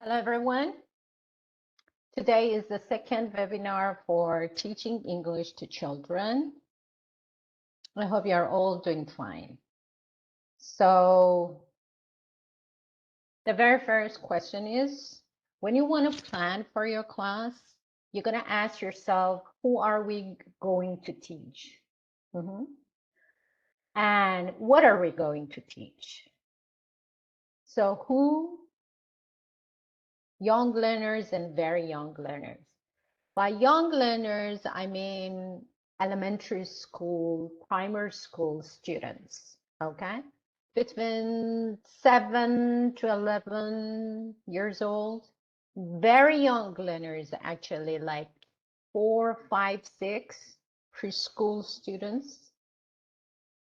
Hello, everyone. Today is the second webinar for teaching English to children. I hope you are all doing fine. So the very first question is, when you want to plan for your class, you're going to ask yourself, who are we going to teach? And what are we going to teach? So who? Young learners and very young learners. By young learners, I mean elementary school, primary school students, okay? Between 7 to 11 years old. Very young learners, actually, like 4, 5, 6 preschool students.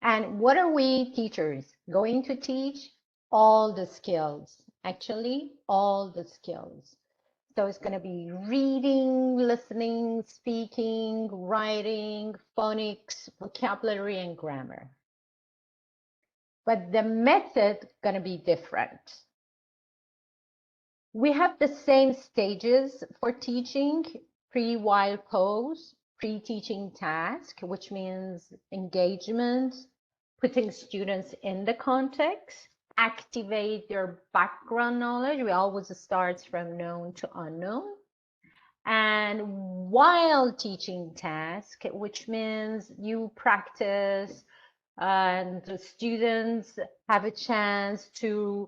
And what are we teachers going to teach? All the skills, actually, all the skills. So it's going to be reading, listening, speaking, writing, phonics, vocabulary, and grammar. But the method is going to be different. We have the same stages for teaching: PreWild Posts, pre-teaching task, which means engagement, putting students in the context, activate their background knowledge. We always start from known to unknown. And while teaching task, which means you practice and the students have a chance to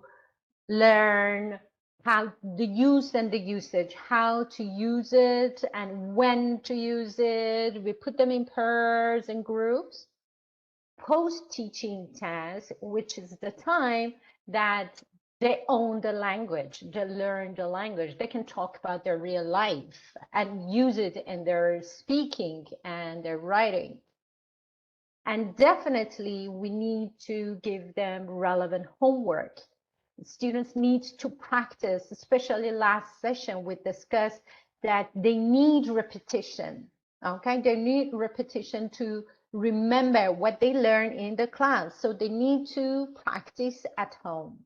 learn how the use and the usage, how to use it and when to use it. We put them in pairs and groups. Post-teaching task, which is the time that they own the language, they learn the language, they can talk about their real life and use it in their speaking and their writing. And definitely we need to give them relevant homework. Students need to practice, especially last session we discussed that they need repetition. Okay, they need repetition to remember what they learn in the class. So they need to practice at home.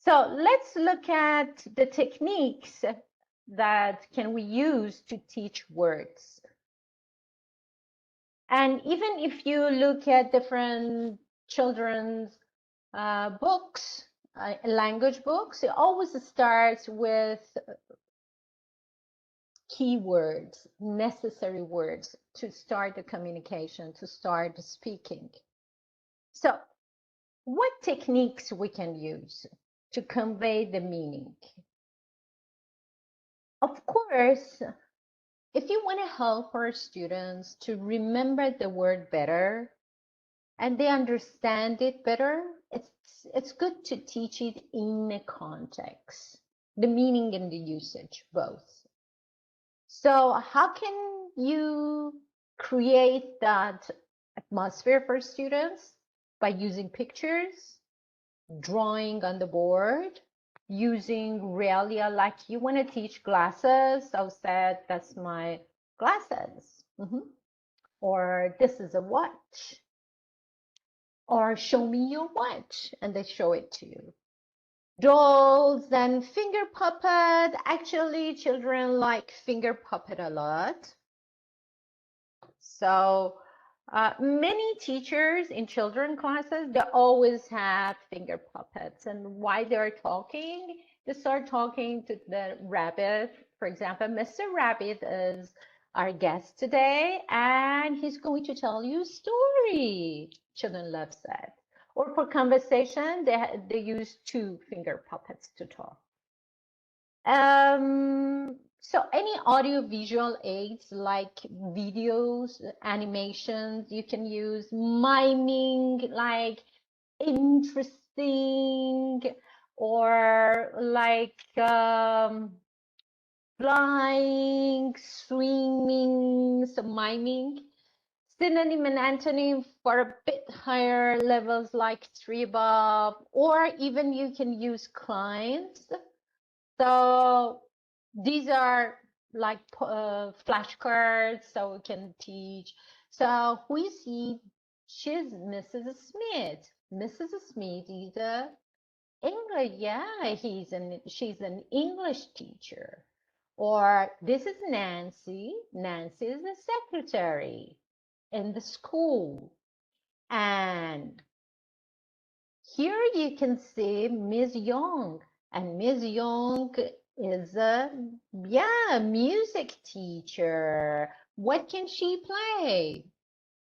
So let's look at the techniques that can we use to teach words. And even if you look at different children's books, language books, it always starts with keywords, necessary words to start the communication, to start the speaking. So what techniques we can use to convey the meaning? Of course, if you want to help our students to remember the word better and they understand it better, it's good to teach it in a context, the meaning and the usage, both. So how can you create that atmosphere for students? By using pictures, drawing on the board, using realia, like you want to teach glasses, so said, that's my glasses. Or this is a watch. Or show me your watch, and they show it to you. Dolls and finger puppet. Actually, children like finger puppet a lot. So many teachers in children classes, they always have finger puppets. And while they're talking, they start talking to the rabbit. For example, Mr. Rabbit is our guest today, and he's going to tell you a story. Children love that. Or for conversation, they use 2 finger puppets to talk. So any audio visual aids like videos, animations, you can use miming, like interesting, or like flying, swimming, so miming. Synonym and antonym for a bit higher levels like 3 above, or even you can use Klein's. So these are like flashcards, so we can teach. So we see she's Mrs. Smith. Mrs. Smith is a English, yeah, she's an English teacher. Or this is Nancy. Nancy is the secretary in the school. And here you can see Ms. Young. And Ms. Young is a, yeah, music teacher. What can she play?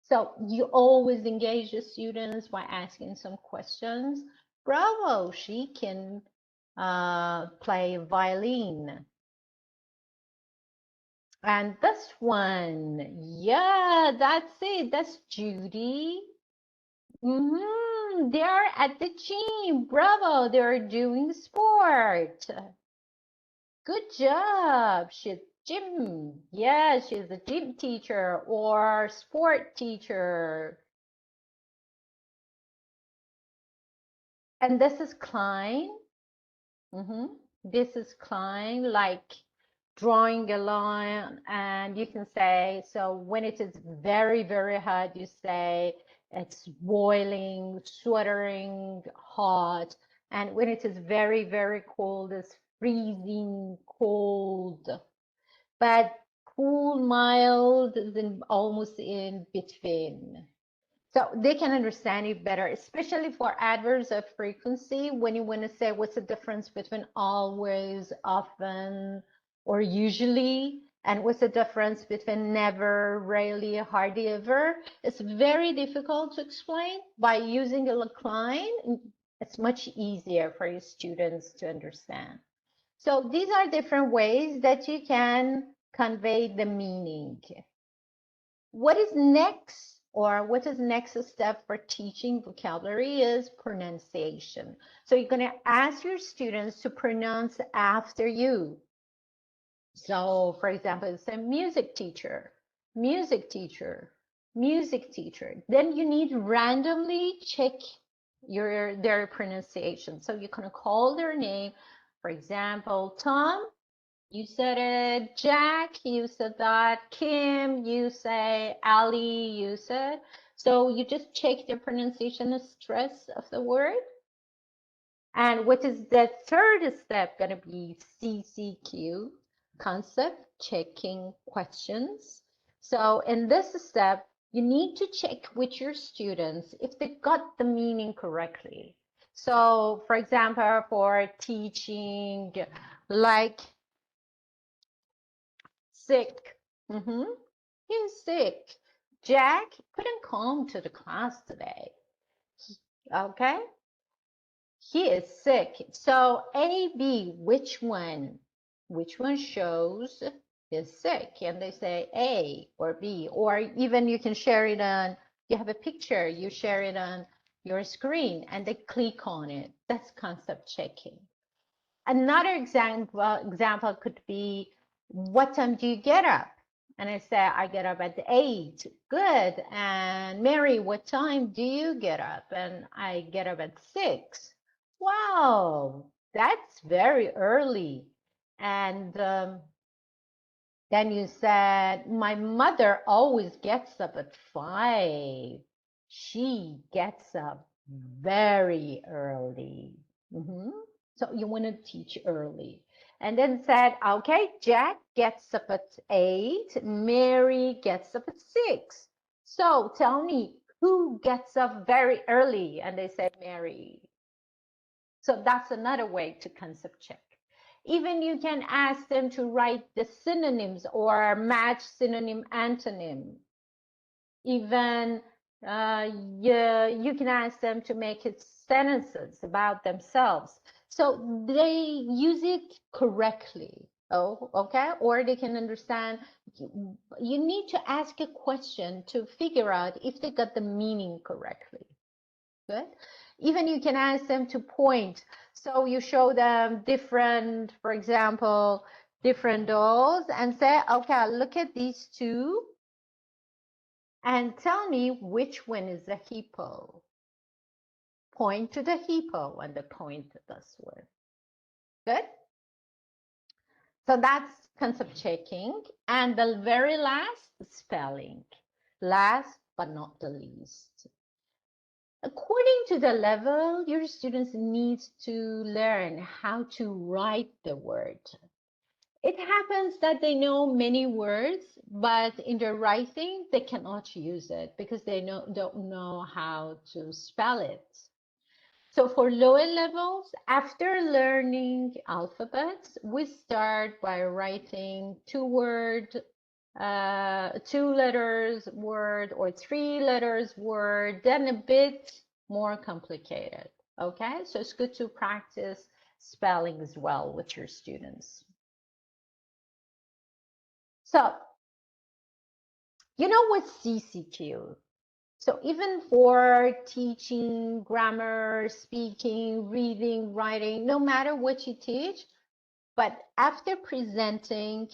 So you always engage the students by asking some questions. Bravo, she can play violin. And this one, yeah, that's it. That's Judy. They're at the gym. Bravo, they're doing sport. Good job. She's gym. Yeah, she's a gym teacher or sport teacher. And this is Klein. This is Klein, like drawing a line, and you can say, so when it is very, very hot, you say it's boiling, sweltering hot. And when it is very, very cold, it's freezing cold. But cool, mild is almost in between. So they can understand it better, especially for adverbs of frequency, when you want to say what's the difference between always, often, or usually, and what's the difference between never, rarely, hardly ever. It's very difficult to explain. By using a Klein, it's much easier for your students to understand. So these are different ways that you can convey the meaning. What is next, or what is next step for teaching vocabulary is pronunciation. So you're going to ask your students to pronounce after you. So for example, say music teacher, music teacher, music teacher. Then you need randomly check their pronunciation. So you can call their name. For example, Tom, you said it. Jack, you said that. Kim, you say. Ali, you said. So you just check the pronunciation and stress of the word. And what is the third step going to be? CCQ, concept checking questions. So in this step, you need to check with your students if they got the meaning correctly. So for example, for teaching, like sick. He's sick. Jack couldn't come to the class today. Okay? He is sick. So A, B, which one? Which one shows is sick? And they say A or B, or even you can share it on, you have a picture, you share it on your screen and they click on it. That's concept checking. Another example could be, what time do you get up? And I say, I get up at 8. Good. And Mary, what time do you get up? And I get up at 6. Wow, that's very early. And then you said, my mother always gets up at 5. She gets up very early. So you want to teach early. And then said, okay, Jack gets up at 8. Mary gets up at 6. So tell me, who gets up very early? And they said, Mary. So that's another way to concept check. Even you can ask them to write the synonyms or match synonym antonym. Even you can ask them to make it sentences about themselves. So they use it correctly. Oh, okay. Or they can understand. You need to ask a question to figure out if they got the meaning correctly. Good. Even you can ask them to point. So you show them different, for example, different dolls and say, okay, look at these two and tell me which one is the hippo. Point to the hippo and they point to this one. Good. So that's concept checking. And the very last, spelling. Last but not the least. According to the level, your students need to learn how to write the word. It happens that they know many words, but in their writing, they cannot use it because they don't know how to spell it. So for lower levels, after learning alphabets, we start by writing two letters word or three letters word, then a bit more complicated. Okay, so it's good to practice spelling as well with your students. So, you know what's CCQ? So even for teaching grammar, speaking, reading, writing, no matter what you teach, but after presenting,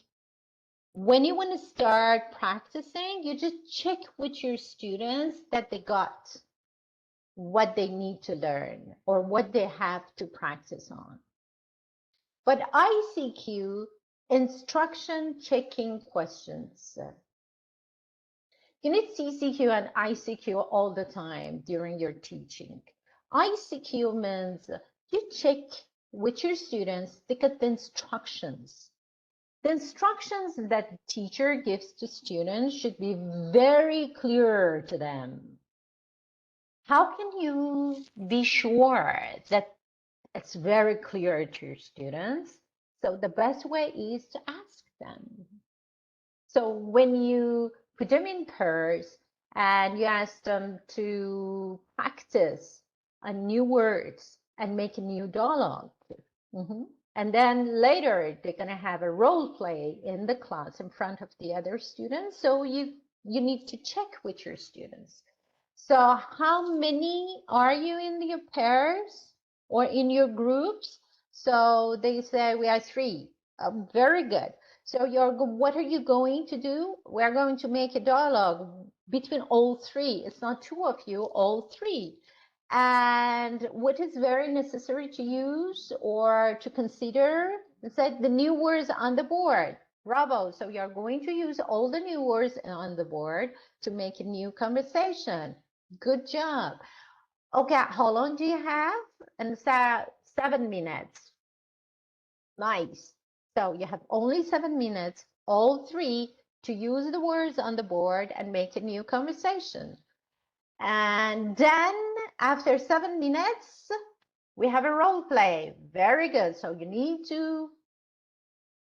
when you want to start practicing, you just check with your students that they got what they need to learn or what they have to practice on. But ICQ, instruction checking questions. You need CCQ and ICQ all the time during your teaching. ICQ means you check with your students, look at the instructions. The instructions that the teacher gives to students should be very clear to them. How can you be sure that it's very clear to your students? So the best way is to ask them. So when you put them in pairs and you ask them to practice new words and make a new dialogue, and then later they're going to have a role play in the class in front of the other students. So you need to check with your students. So how many are you in your pairs or in your groups? So they say we are 3. Very good. So what are you going to do? We're going to make a dialogue between all 3. It's not 2 of you, all 3. And what is very necessary to use or to consider is that the new words on the board. Bravo. So you're going to use all the new words on the board to make a new conversation. Good job. Okay, how long do you have? And 7 minutes. Nice. So you have only 7 minutes, all 3, to use the words on the board and make a new conversation. And then after 7 minutes, we have a role play. Very good. So you need to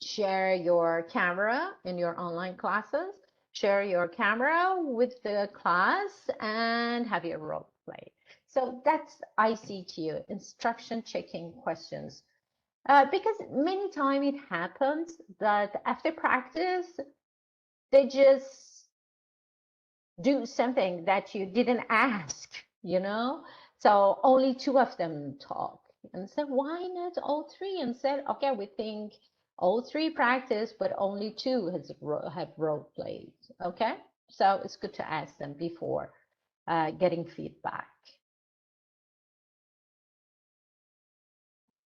share your camera in your online classes, share your camera with the class and have your role play. So that's ICQ, instruction checking questions. Because many times it happens that after practice, they just do something that you didn't ask, So only 2 of them talk. And said, why not all 3? And said, okay, we think all 3 practice, but only 2 have role played. Okay, so it's good to ask them before getting feedback.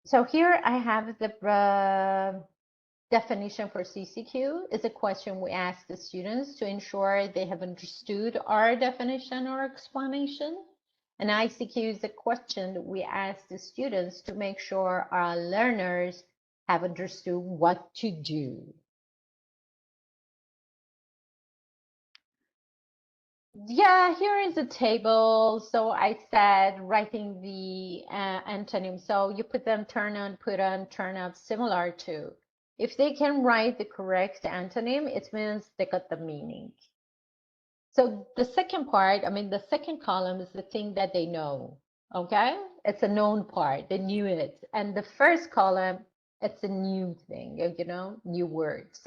So here I have the definition for CCQ. Is a question we ask the students to ensure they have understood our definition or explanation. And ICQ is a question we ask the students to make sure our learners have understood what to do. Yeah, here is a table. So I said writing the antonym. So you put them turn on, put on, turn up, similar to. If they can write the correct antonym, it means they got the meaning. So the second part, the second column is the thing that they know. Okay, it's a known part. They knew it. And the first column, it's a new thing, new words.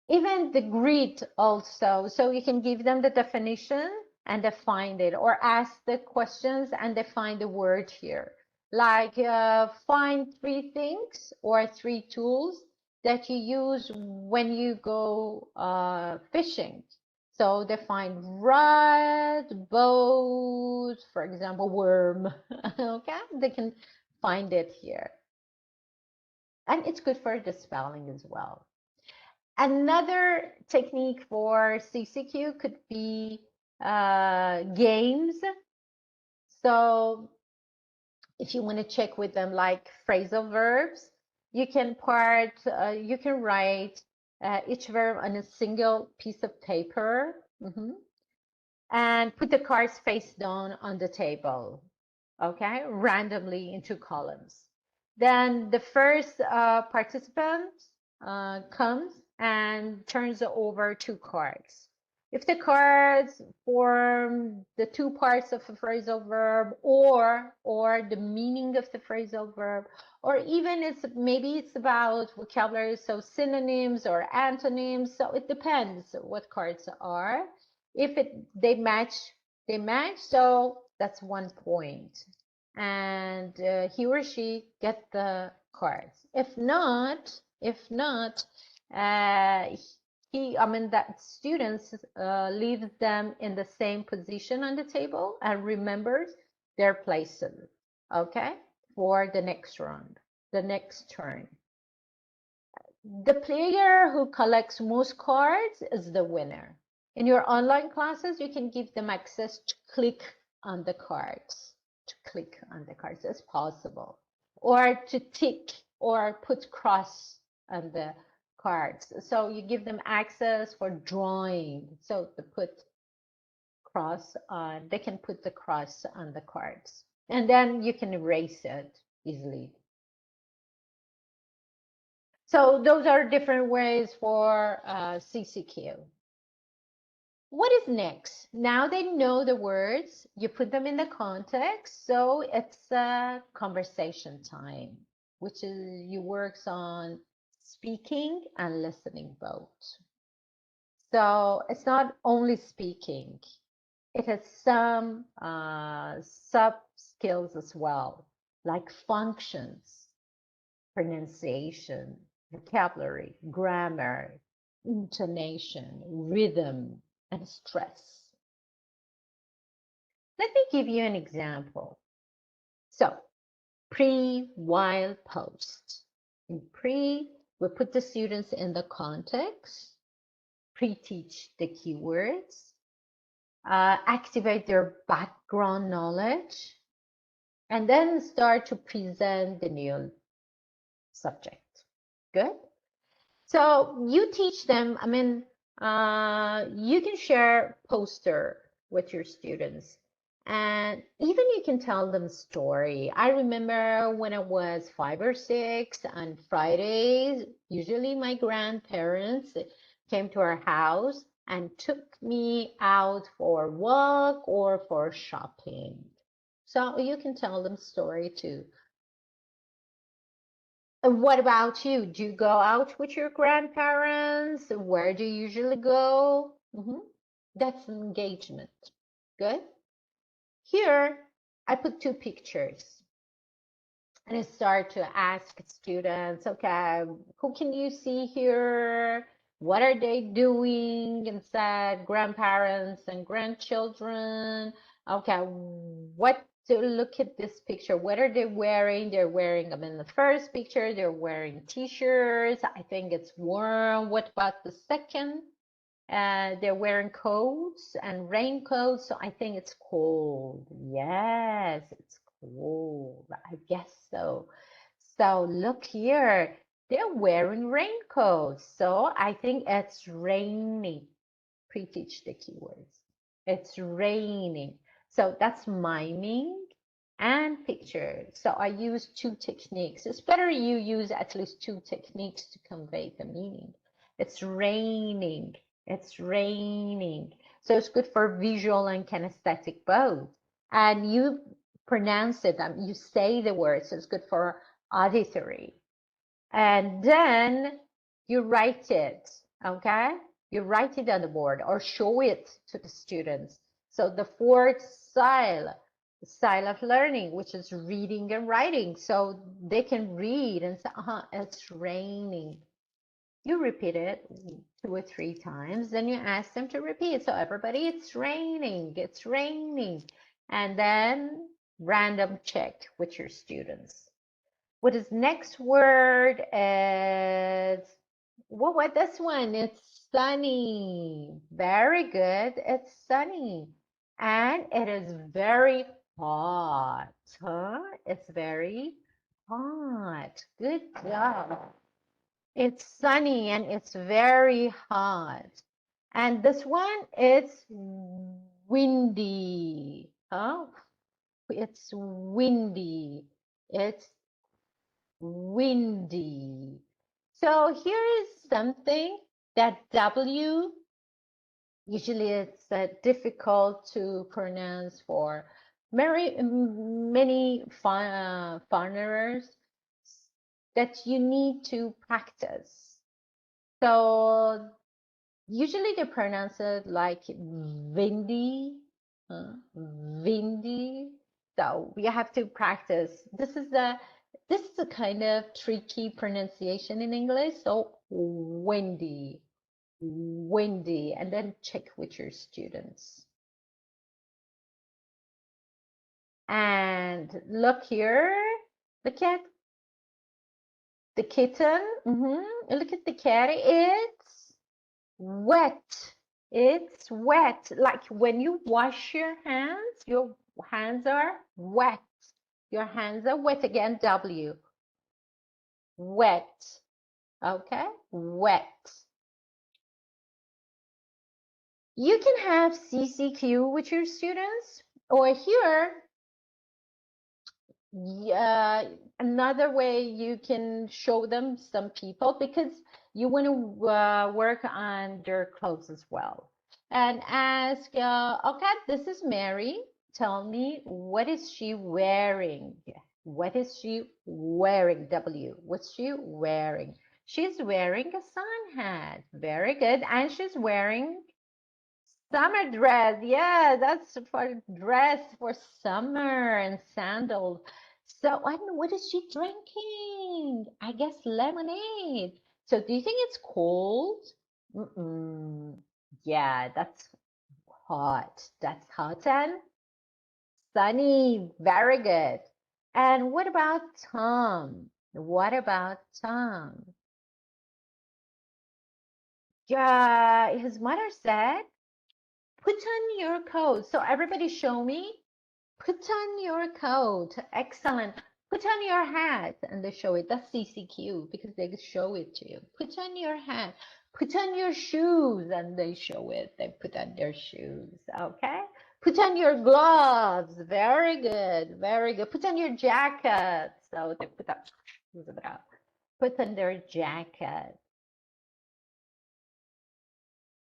Even the grid also, so you can give them the definition and they find it, or ask the questions and they find the word here. Like find 3 things or 3 tools that you use when you go fishing. So they find rod, boat, for example, worm. Okay, they can find it here. And it's good for the spelling as well. Another technique for CCQ could be games. So if you want to check with them like phrasal verbs, you can write each verb on a single piece of paper. And put the cards face down on the table, okay, randomly into columns. Then the first participant comes and turns over 2 cards. If the cards form the 2 parts of a phrasal verb, or the meaning of the phrasal verb, or even maybe it's about vocabulary, so synonyms or antonyms, so it depends what cards are. If they match, so that's 1 point, and he or she get the cards. If not, that students leaves them in the same position on the table and remembers their places, okay, for the next round, the next turn. The player who collects most cards is the winner. In your online classes, you can give them access to click on the cards. It's possible. Or to tick or put cross on the cards. So you give them access for drawing. So to put cross on, they can put the cross on the cards. And then you can erase it easily. So those are different ways for CCQ. What is next? Now they know the words, you put them in the context, so it's a conversation time, which is you works on speaking and listening both. So it's not only speaking, it has some sub skills as well, like functions, pronunciation, vocabulary, grammar, intonation, rhythm, and stress. Let me give you an example. So, PreWild Posts. In we put the students in the context, pre-teach the keywords, activate their background knowledge, and then start to present the new subject. Good? So you teach them, you can share poster with your students, and even you can tell them story. I remember when I was 5 or 6 on Fridays, usually my grandparents came to our house and took me out for a walk or for shopping. So you can tell them story too. What about you? Do you go out with your grandparents? Where do you usually go? That's engagement. Good. Here, I put 2 pictures. And I start to ask students, okay, who can you see here? What are they doing? Inside grandparents and grandchildren. Okay, what to look at this picture? What are they wearing? They're wearing, in the first picture, they're wearing t-shirts. I think it's warm. What about the second? They're wearing coats and raincoats, so I think it's cold. Yes, it's cold. I guess so. So look here, they're wearing raincoats, so I think it's raining. Pre-teach the keywords. It's raining. So that's miming and picture. So I use 2 techniques. It's better you use at least 2 techniques to convey the meaning. It's raining. It's raining. So it's good for visual and kinesthetic both. And you pronounce it, you say the words, so it's good for auditory. And then you write it, okay? You write it on the board or show it to the students. So the 4th style of learning, which is reading and writing. So they can read and say, it's raining. You repeat it 2 or 3 times, then you ask them to repeat. So everybody, it's raining, it's raining. And then random check with your students. What is next word is, what this one? It's sunny. Very good. It's sunny. And it is very hot. Huh? It's very hot. Good job. It's sunny and it's very hot. And this one, it's windy. Huh? It's windy. It's windy. So here is something that W, usually it's difficult to pronounce for many foreigners that you need to practice. So usually they pronounce it like windy, windy. So we have to practice. This is a kind of tricky pronunciation in English. So windy, windy, and then check with your students. And look here. Look at the kitten. Look at the cat. It's wet. It's wet. Like when you wash your hands are wet. Your hands are wet. Again, W. Wet. Okay? Wet. You can have CCQ with your students, or here, another way you can show them some people, because you want to work on their clothes as well, and ask, okay, this is Mary, tell me, what is she wearing? What is she wearing? W. What's she wearing? She's wearing a sun hat. Very good. And she's wearing summer dress. Yeah, that's for dress for summer, and sandals. So, and what is she drinking? I guess lemonade. So, do you think it's cold? Mm-mm. Yeah, that's hot. That's hot and sunny. Very good. And what about Tom? What about Tom? Yeah, his mother said, put on your coat. So everybody show me. Put on your coat. Excellent. Put on your hat. And they show it. That's CCQ because they show it to you. Put on your hat. Put on your shoes. And they show it. They put on their shoes. Okay. Put on your gloves. Very good. Very good. Put on your jacket. So they put on their jacket.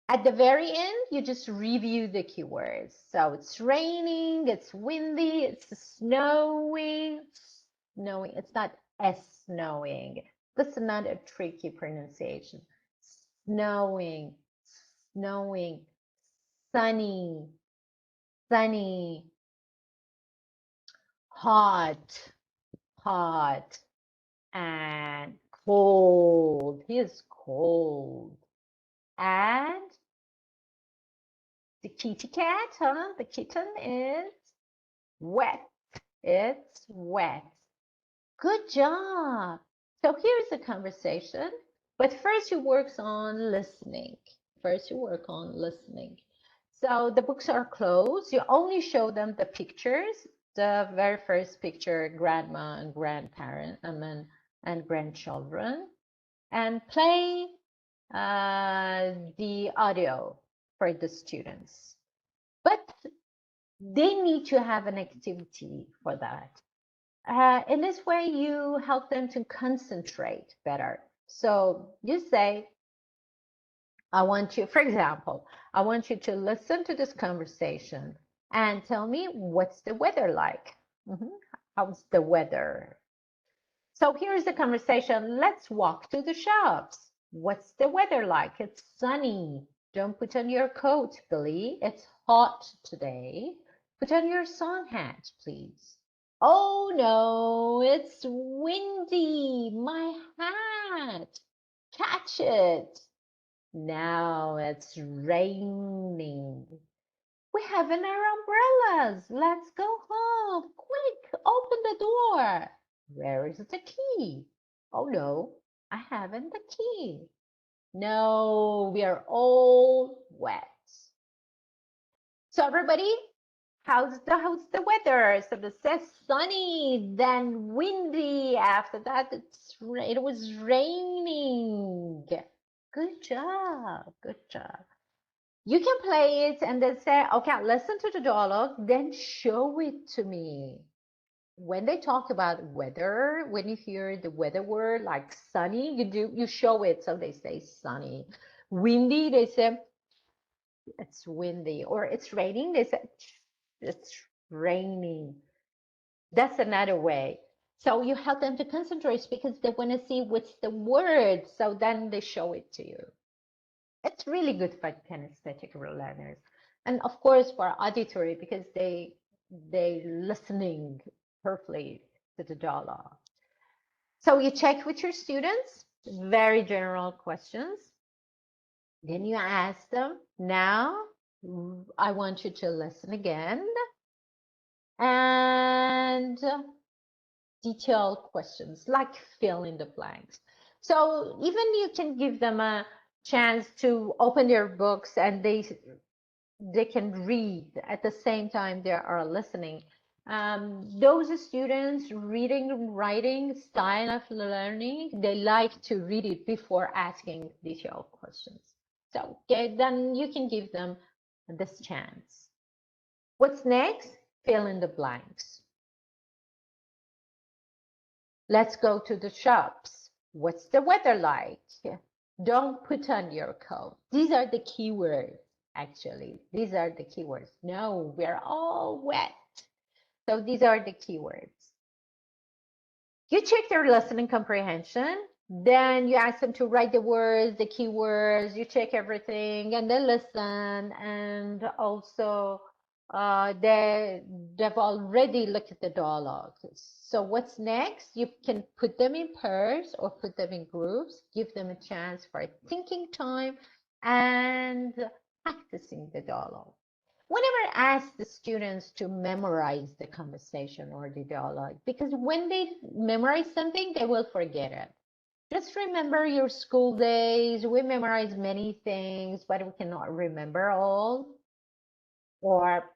At the very end, you just review the keywords. So it's raining, it's windy, it's snowing, snowing. It's not snowing. This is not a tricky pronunciation. Snowing, snowing, sunny, sunny, hot, hot, and cold. He is cold. And the kitty cat, huh? The kitten is wet. It's wet. Good job. So here's a conversation, but first you work on listening. First you work on listening. So the books are closed. You only show them the pictures. The very first picture, grandma and grandparent, and grandchildren, and play the audio for the students. But they need to have an activity for that. In this way, you help them to concentrate better. So you say, I want you, for example, I want you to listen to this conversation and tell me, what's the weather like? How's the weather? So here's the conversation. Let's walk to the shops. What's the weather like? It's sunny. Don't put on your coat, Billy. It's hot today. Put on your sun hat, please. Oh no, it's windy. My hat. Catch it. Now it's raining. We haven't our umbrellas. Let's go home. Quick, open the door. Where is the key? Oh no, I haven't the key. No, we are all wet. So everybody, how's the weather? So it says sunny, then windy. After that, it was raining. Good job. Good job. You can play it and then say, okay, listen to the dialogue, then show it to me. When they talk about weather, when you hear the weather word like sunny, you show it. So they say sunny. Windy, they say it's windy. Or it's raining, they say it's raining. That's another way. So you help them to concentrate because they want to see what's the word. So then they show it to you. It's really good for kinesthetic learners. And of course for auditory because they listening carefully to the dialogue. So you check with your students, very general questions. Then you ask them, now I want you to listen again and detailed questions like fill in the blanks. So even you can give them a chance to open their books and they can read at the same time they are listening. Those students reading and writing style of learning, they like to read it before asking detailed questions. So okay, then you can give them this chance. What's next? Fill in the blanks. Let's go to the shops. What's the weather like? Don't put on your coat. These are the keywords, actually. These are the keywords. No, we're all wet. So these are the keywords. You check their listening comprehension. Then you ask them to write the words, the keywords. You check everything and they listen. And also they've already looked at the dialogue. So what's next? You can put them in pairs or put them in groups, give them a chance for thinking time and practicing the dialogue. Whenever I ask the students to memorize the conversation or the dialogue, because when they memorize something, they will forget it. Just remember your school days. We memorize many things, but we cannot remember all. Or,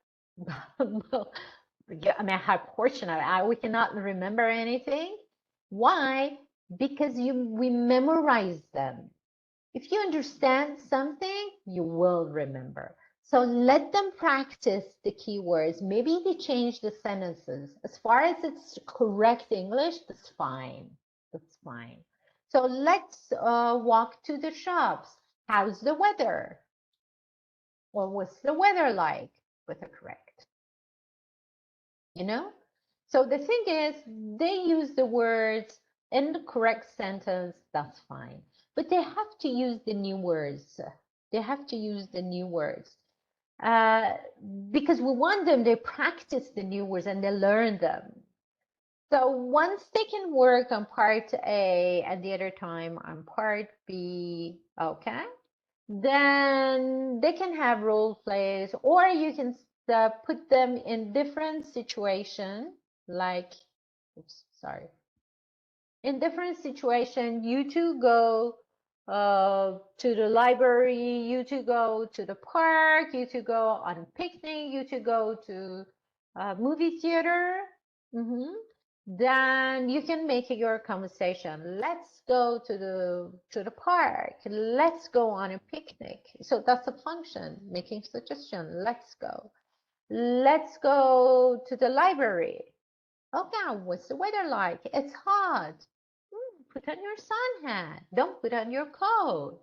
I mean, a portion of it. We cannot remember anything. Why? Because we memorize them. If you understand something, you will remember. So let them practice the keywords. Maybe they change the sentences. As far as it's correct English, that's fine. That's fine. So let's walk to the shops. How's the weather? Or what's the weather like? With a correct. You know? So the thing is, they use the words in the correct sentence, that's fine. But they have to use the new words. They have to use the new words. Because we want them, they practice the new words and they learn them. So once they can work on part A and the other time on part B, okay, then they can have role plays, or you can put them in different situations, like, oops, sorry, in different situations, you two go to the library, you two go to the park, you two go on a picnic, you two go to a movie theater. Then you can make your conversation. Let's go to the park. Let's go on a picnic. So that's a function, making suggestion. Let's go. Let's go to the library. Okay, what's the weather like? It's hot. Put on your sun hat. Don't put on your coat.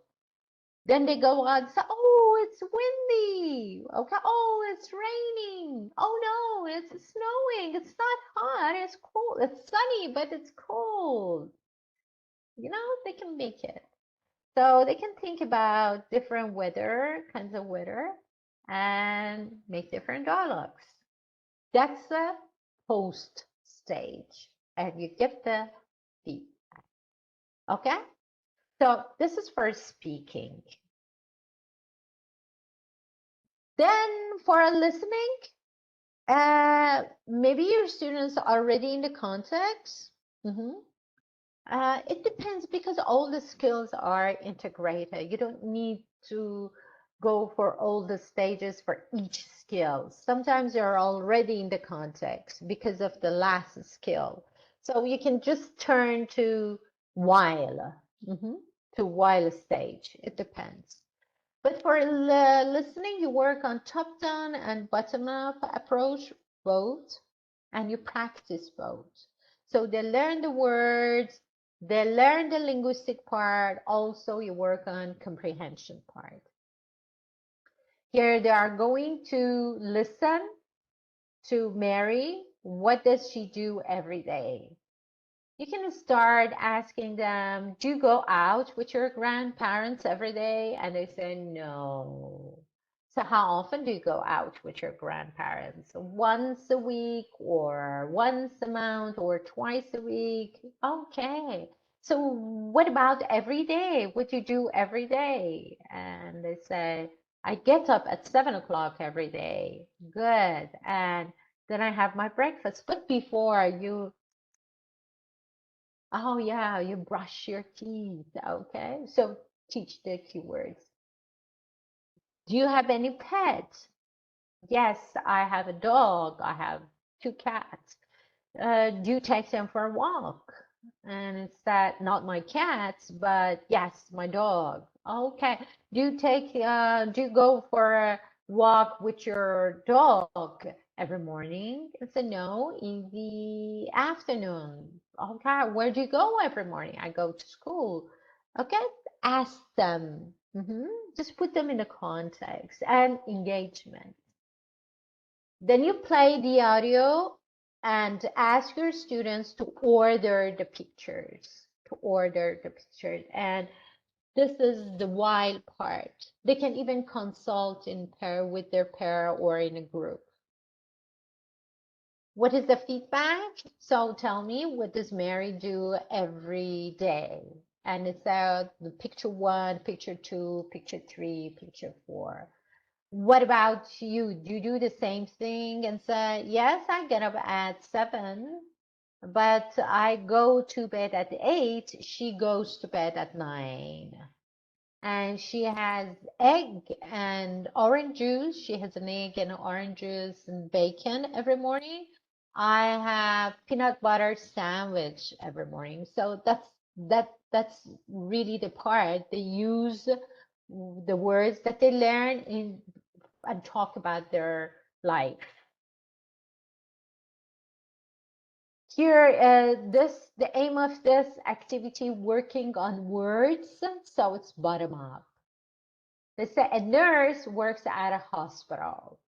Then they go out and say, oh, it's windy. Okay, oh, it's raining. Oh no, it's snowing. It's not hot, it's cold. It's sunny, but it's cold. You know, they can make it. So they can think about different weather, kinds of weather, and make different dialogues. That's the post stage. And you get the feedback. Okay? So this is for speaking. Then for listening, maybe your students are already in the context. It depends because all the skills are integrated. You don't need to go for all the stages for each skill. Sometimes you're already in the context because of the last skill. So you can just turn to while, to while stage. It depends. But for listening, you work on top-down and bottom-up approach both, and you practice both. So they learn the words, they learn the linguistic part, also you work on comprehension part. Here they are going to listen to Mary. What does she do every day? You can start asking them, do you go out with your grandparents every day? And they say, no. So how often do you go out with your grandparents? Once a week or once a month or twice a week? Okay. So what about every day? What do you do every day? And they say, I get up at 7 o'clock every day. Good. And then I have my breakfast. But before you Oh, yeah, you brush your teeth. Okay, so teach the keywords. Do you have any pets? Yes, I have a dog. I have two cats. Do you take them for a walk? And it's that not my cats, but yes, my dog. Okay. Do you go for a walk with your dog every morning? It's a no, in the afternoon. Okay. Where do you go every morning? I go to school. Okay. Ask them. Just put them in a context and engagement. Then you play the audio and ask your students to order the pictures, And this is the wild part. They can even consult in pair with their pair or in a group. What is the feedback? So tell me, what does Mary do every day? And it's the picture 1, picture 2, picture 3, picture 4. What about you? Do you do the same thing and say, yes, I get up at 7, but I go to bed at 8. She goes to bed at 9. And she has egg and orange juice. She has an egg and orange juice and bacon every morning. I have peanut butter sandwich every morning. So that's really the part. They use the words that they learn in and talk about their life. Here, the aim of this activity working on words, so it's bottom up. They say a nurse works at a hospital.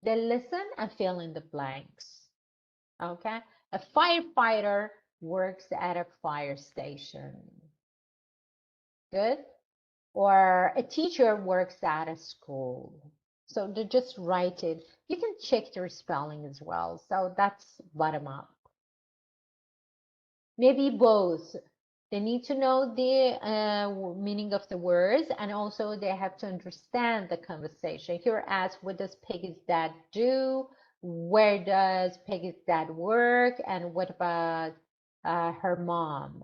They listen and fill in the blanks. Okay, a firefighter works at a fire station. Good. Or a teacher works at a school. So they just write it. You can check their spelling as well. So that's bottom up. Maybe both. They need to know the meaning of the words, and also they have to understand the conversation. Here ask, what does Peggy's dad do? Where does Peggy's dad work? And what about her mom?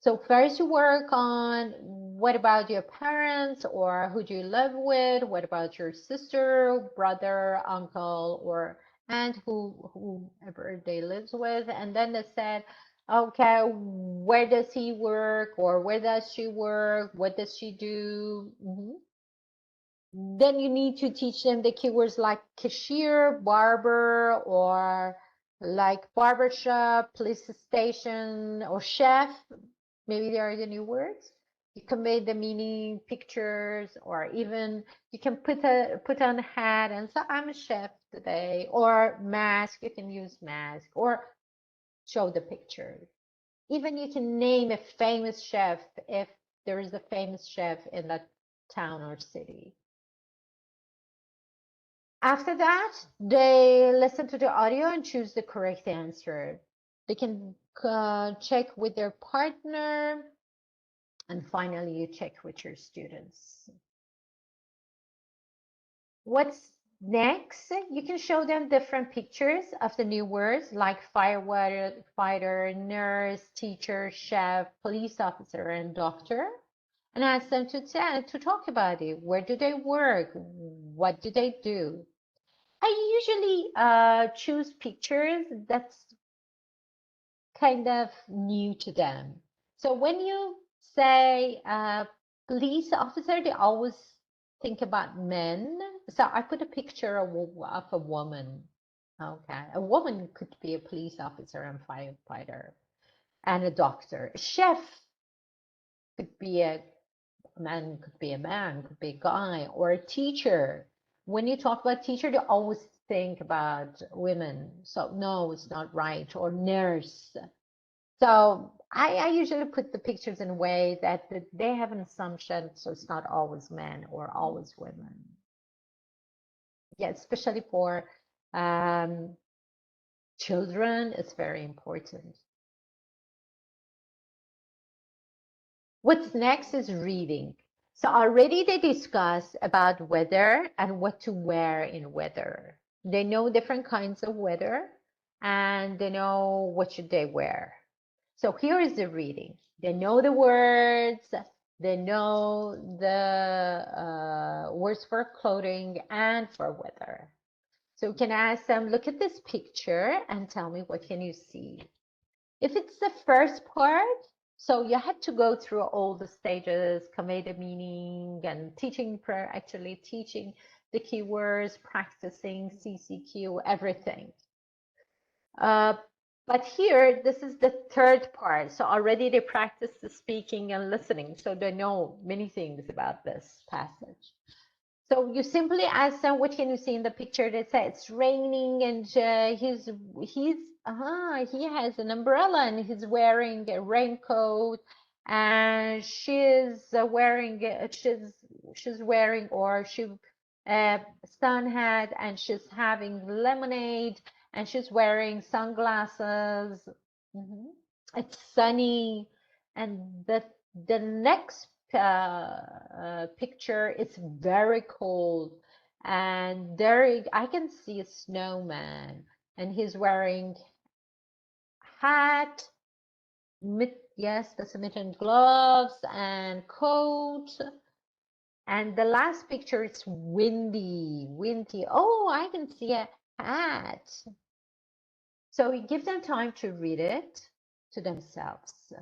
So first you work on what about your parents, or who do you live with? What about your sister, brother, uncle, or aunt, whoever they lives with? And then they said, okay, where does he work, or where does she work? What does she do? Then you need to teach them the keywords like cashier, barber, or like barbershop, police station, or chef. Maybe there are the new words. You convey the meaning, pictures, or even you can put on a hat and say, I'm a chef today, or mask. You can use mask or show the picture. Even you can name a famous chef if there is a famous chef in that town or city. After that, they listen to the audio and choose the correct answer. They can check with their partner, and finally you check with your students. What's Next, you can show them different pictures of the new words like firefighter, nurse, teacher, chef, police officer, and doctor, and ask them to talk about it. Where do they work? What do they do? I usually choose pictures that's kind of new to them. So when you say police officer, they always think about men. So I put a picture of a woman. Okay, a woman could be a police officer and firefighter, and a doctor. A chef could be a man, could be a man, could be a guy, or a teacher. When you talk about teacher, they always think about women. So no, it's not right. Or nurse. So I usually put the pictures in a way that they have an assumption, so it's not always men or always women. Yeah, especially for children, it's very important. What's next is reading. So already they discussed about weather and what to wear in weather. They know different kinds of weather and they know what should they wear. So here is the reading. They know the words, they know the words for clothing and for weather. So you can ask them, look at this picture and tell me what can you see. If it's the first part, so you had to go through all the stages, convey the meaning and actually teaching the keywords, practicing CCQ, everything. But here, this is the third part. So already they practice the speaking and listening. So they know many things about this passage. So you simply ask them, what can you see in the picture? They say it's raining and he has an umbrella and he's wearing a raincoat and she's wearing sun hat and she's having lemonade and she's wearing sunglasses. It's sunny, and the next picture is very cold, and there I can see a snowman, and he's wearing hat, yes, that's a mitten, gloves, and coat. And the last picture is windy. Oh, I can see a hat. So you give them time to read it to themselves.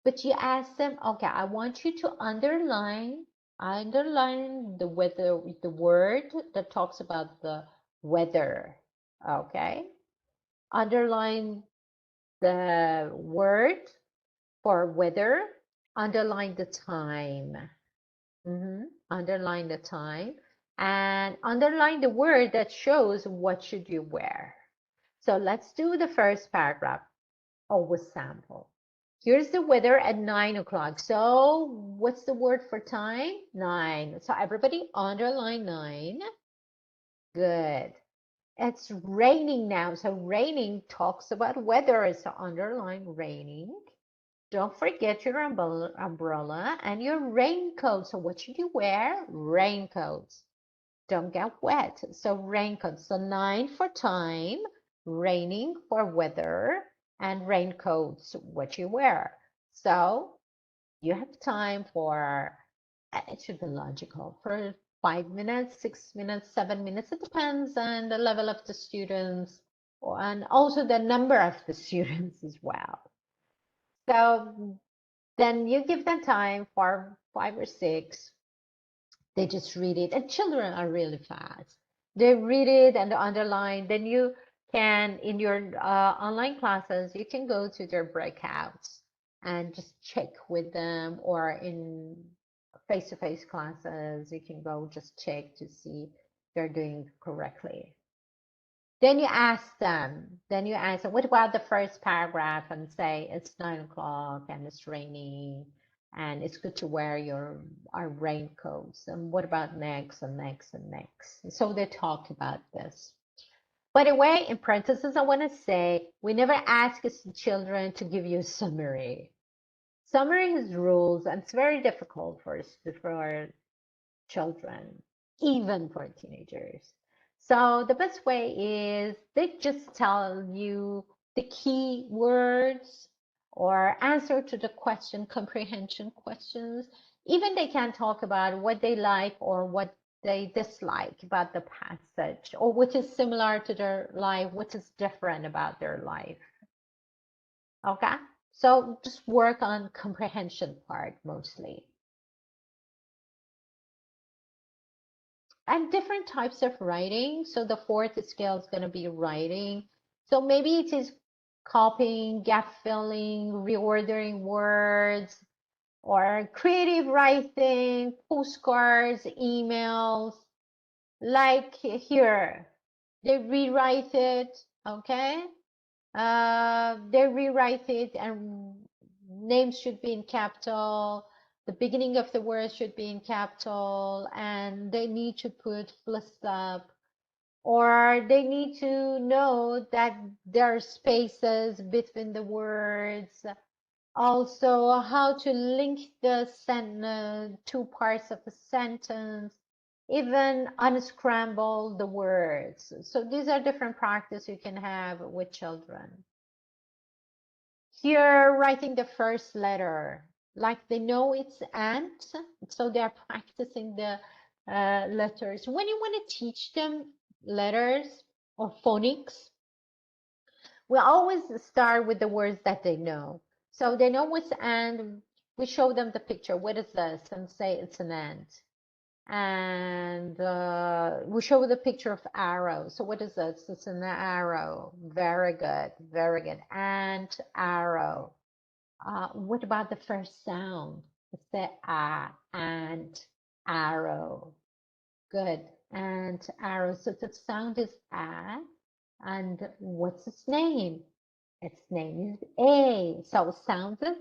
But you ask them, okay, I want you to underline the weather, the word that talks about the weather. Okay. Underline the word for weather. Underline the time. Underline the time. And underline the word that shows what should you wear. So let's do the first paragraph. Always sample. Here's the weather at 9 o'clock. So what's the word for time? 9. So everybody underline 9. Good. It's raining now. So raining talks about weather. So underline raining. Don't forget your umbrella and your raincoat. So what should you wear? Raincoats. Don't get wet. So raincoat. So 9 for time, raining for weather, and raincoats, what you wear. So you have time for, it should be logical, for 5 minutes, 6 minutes, 7 minutes. It depends on the level of the students and also the number of the students as well. So then you give them time for 5 or 6. They just read it, and children are really fast. They read it and underline. Then you can, in your online classes, you can go to their breakouts and just check with them, or in face-to-face classes, you can go just check to see they're doing correctly. Then you ask them, what about the first paragraph, and say it's 9 o'clock and it's raining and it's good to wear our raincoats. And what about next and next and next? So they talk about this. By the way, in parentheses, I want to say, we never ask children to give you a summary. Summary has rules, and it's very difficult for children, even for teenagers. So the best way is they just tell you the key words or answer to the question, comprehension questions. Even they can talk about what they like or what they dislike about the passage, or which is similar to their life, which is different about their life. Okay, so just work on comprehension part mostly. And different types of writing. So the fourth skill is going to be writing. So maybe it is copying, gap filling, reordering words, or creative writing, postcards, emails. Like here, they rewrite it, okay? They rewrite it, and names should be in capital. The beginning of the word should be in capital, and they need to put full stop, or they need to know that there are spaces between the words. Also, how to link the two parts of a sentence, even unscramble the words. So these are different practice you can have with children. Here, writing the first letter, like they know it's ant, so they're practicing the letters. When you want to teach them letters or phonics, we always start with the words that they know. So they know what's ant. We show them the picture. What is this? And say it's an ant. And we show the picture of arrow. So what is this? It's an arrow. Very good. Very good. Ant, arrow. What about the first sound? It's the and arrow. Good. And arrow. So the sound is and what's its name? Its name is A. So sound is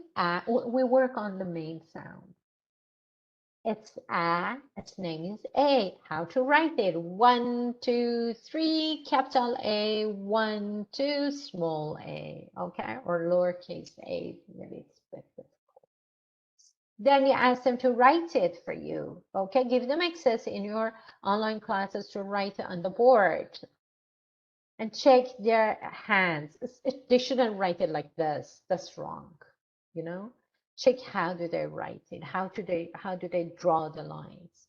we work on the main sound. It's its name is A. How to write it? 1, 2, 3, capital A, 1, 2, small a, okay? Or lowercase a, maybe it's better. Then you ask them to write it for you, okay? Give them access in your online classes to write it on the board. And check their hands. They shouldn't write it like this. That's wrong, you know? Check how do they write it, how do they draw the lines.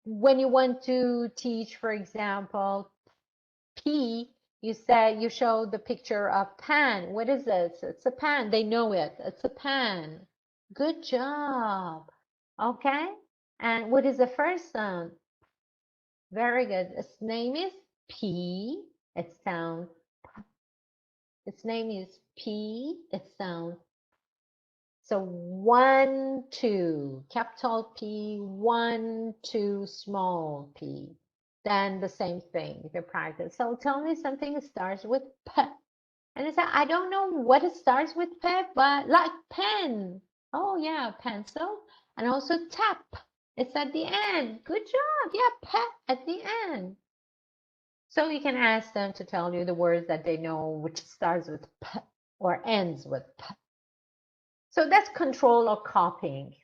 When you want to teach, for example, P, you show the picture of pan. What is this? It's a pan. They know it. It's a pan. Good job. Okay. And what is the first sound? Very good. Its name is P. It sounds. Its name is P. It sounds. So 1, 2, capital P, 1, 2, small p. Then the same thing if you practice. So tell me something that starts with P. And I said, I don't know what it starts with P, but like pen. Oh yeah, pencil. And also tap. It's at the end. Good job. Yeah, P at the end. So you can ask them to tell you the words that they know which starts with P or ends with P. So that's control or copying.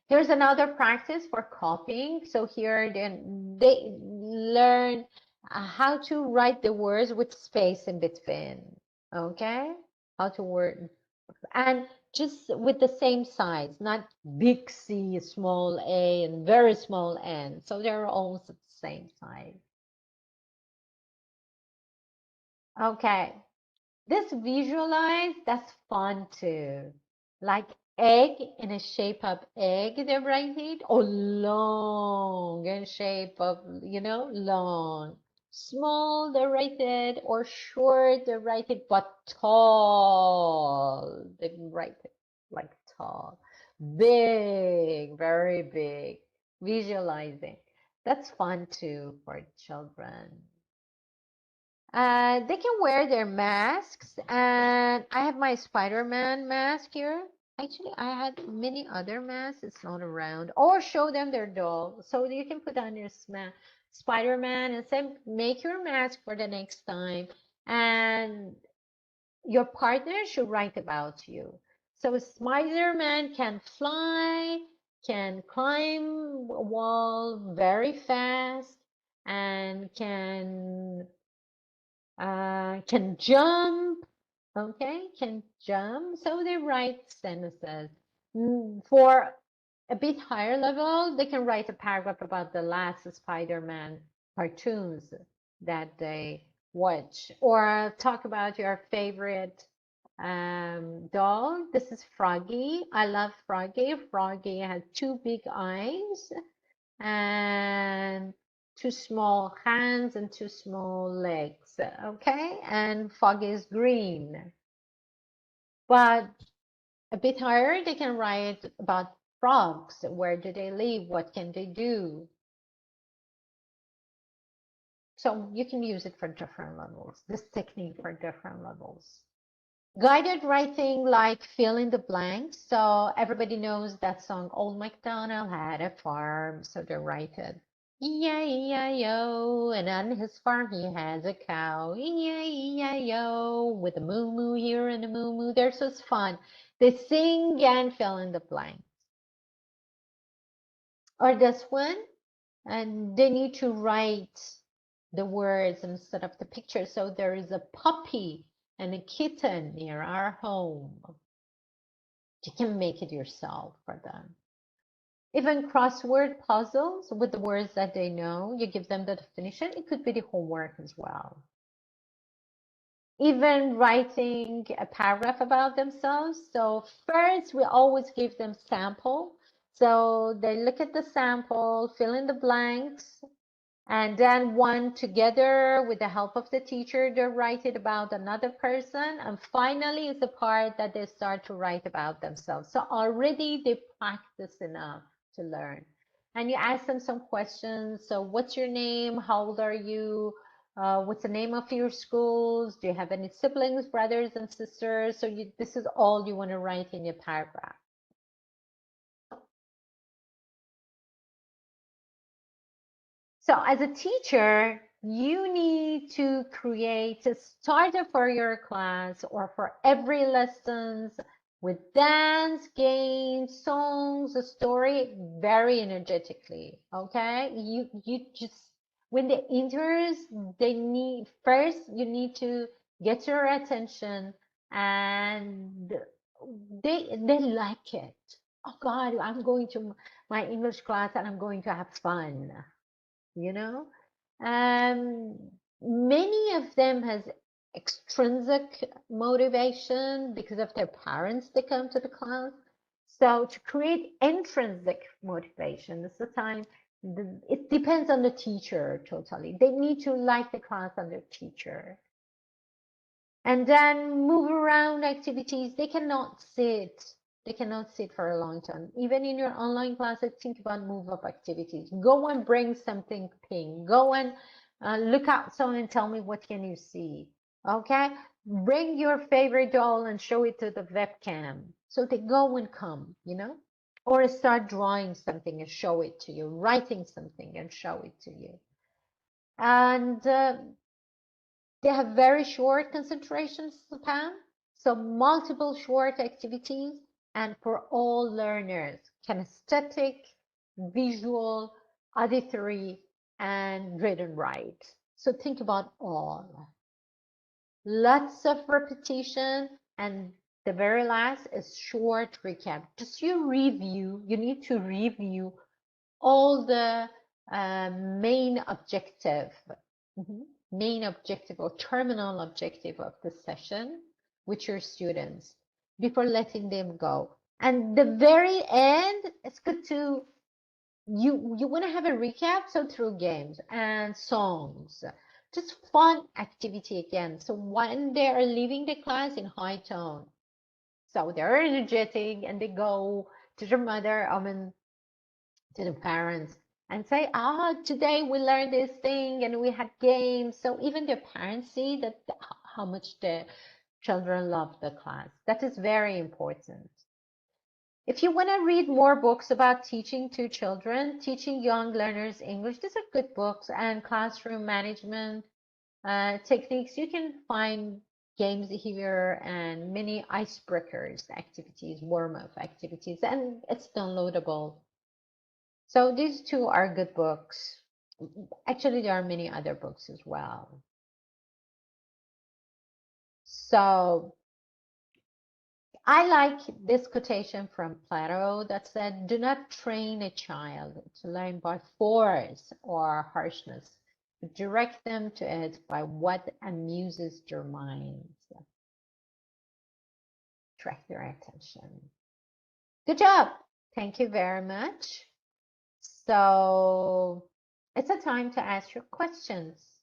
Here's another practice for copying. So here then they learn how to write the words with space in between. Okay? How to word and just with the same size, not big C, small a, and very small n. So they're almost the same size. Okay. This visualize, that's fun too. Like egg in a shape of egg, they write it, or long in shape of, long. Small, they write it, or short, they write it, but tall. They write it like tall. Big, very big. Visualizing. That's fun too for children. They can wear their masks, and I have my Spider-Man mask here. Actually, I had many other masks. It's not around. Or show them their doll. So you can put on your Spider-Man and say, make your mask for the next time. And your partner should write about you. So Spider-Man can fly, can climb a wall very fast, and can jump. Okay, can jump. So they write sentences. For a bit higher level, they can write a paragraph about the last Spider-Man cartoons that they watch, or talk about your favorite dog. This is Froggy. I love Froggy. Froggy has two big eyes and two small hands and two small legs. Okay, and Froggy is green. But a bit higher, they can write about frogs. Where do they live? What can they do? So you can use it for different levels, this technique for different levels. Guided writing, like fill in the blanks. So everybody knows that song, Old MacDonald had a farm. So they write it. E-I-E-I-O, and on his farm he has a cow. E-I-E-I-O, with a moo moo here and a moo moo there. So it's fun. They sing and fill in the blanks. Or this one, and they need to write the words instead of the picture. So there is a puppy and a kitten near our home. You can make it yourself for them. Even crossword puzzles with the words that they know, you give them the definition. It could be the homework as well. Even writing a paragraph about themselves. So first, we always give them sample. So they look at the sample, fill in the blanks, and then one together with the help of the teacher, they write it about another person. And finally is the part that they start to write about themselves. So already they practice enough to learn. And you ask them some questions. So what's your name? How old are you? What's the name of your schools? Do you have any siblings, brothers and sisters? So this is all you want to write in your paragraph. So as a teacher, you need to create a starter for your class or for every lessons with dance, games, songs, a story, very energetically. Okay, you just when the enters, they need first you need to get your attention, and they like it. Oh God, I'm going to my English class and I'm going to have fun, you know. Many of them has extrinsic motivation because of their parents they come to the class. So to create intrinsic motivation, this is the time, it depends on the teacher totally. They need to like the class and their teacher. And then move around activities. They cannot sit for a long time. Even in your online classes, think about move up activities. Go and bring something pink. Go and look outside and tell me what can you see. Okay, bring your favorite doll and show it to the webcam. So they go and come, or start drawing something and show it to you, writing something and show it to you. And they have very short concentration span, so multiple short activities, and for all learners, kinesthetic, visual, auditory, and read and write. So think about all. Lots of repetition, and the very last is short recap. Just you need to review all the main objective. Main objective or terminal objective of the session with your students before letting them go. And the very end, it's good to you want to have a recap, so through games and songs, just fun activity again. So when they are leaving the class in high tone, so they're energetic and they go to their mother, to the parents, and say, today we learned this thing and we had games. So even the parents see that how much the children love the class. That is very important. If you want to read more books about teaching to children, teaching young learners English, these are good books, and classroom management techniques. You can find games here and many icebreakers activities, warm-up activities, and it's downloadable So these two are good books. Actually, there are many other books as well. So I like this quotation from Plato that said, "Do not train a child to learn by force or harshness, but direct them to it by what amuses their minds." Direct their attention. Good job. Thank you very much. So it's a time to ask your questions.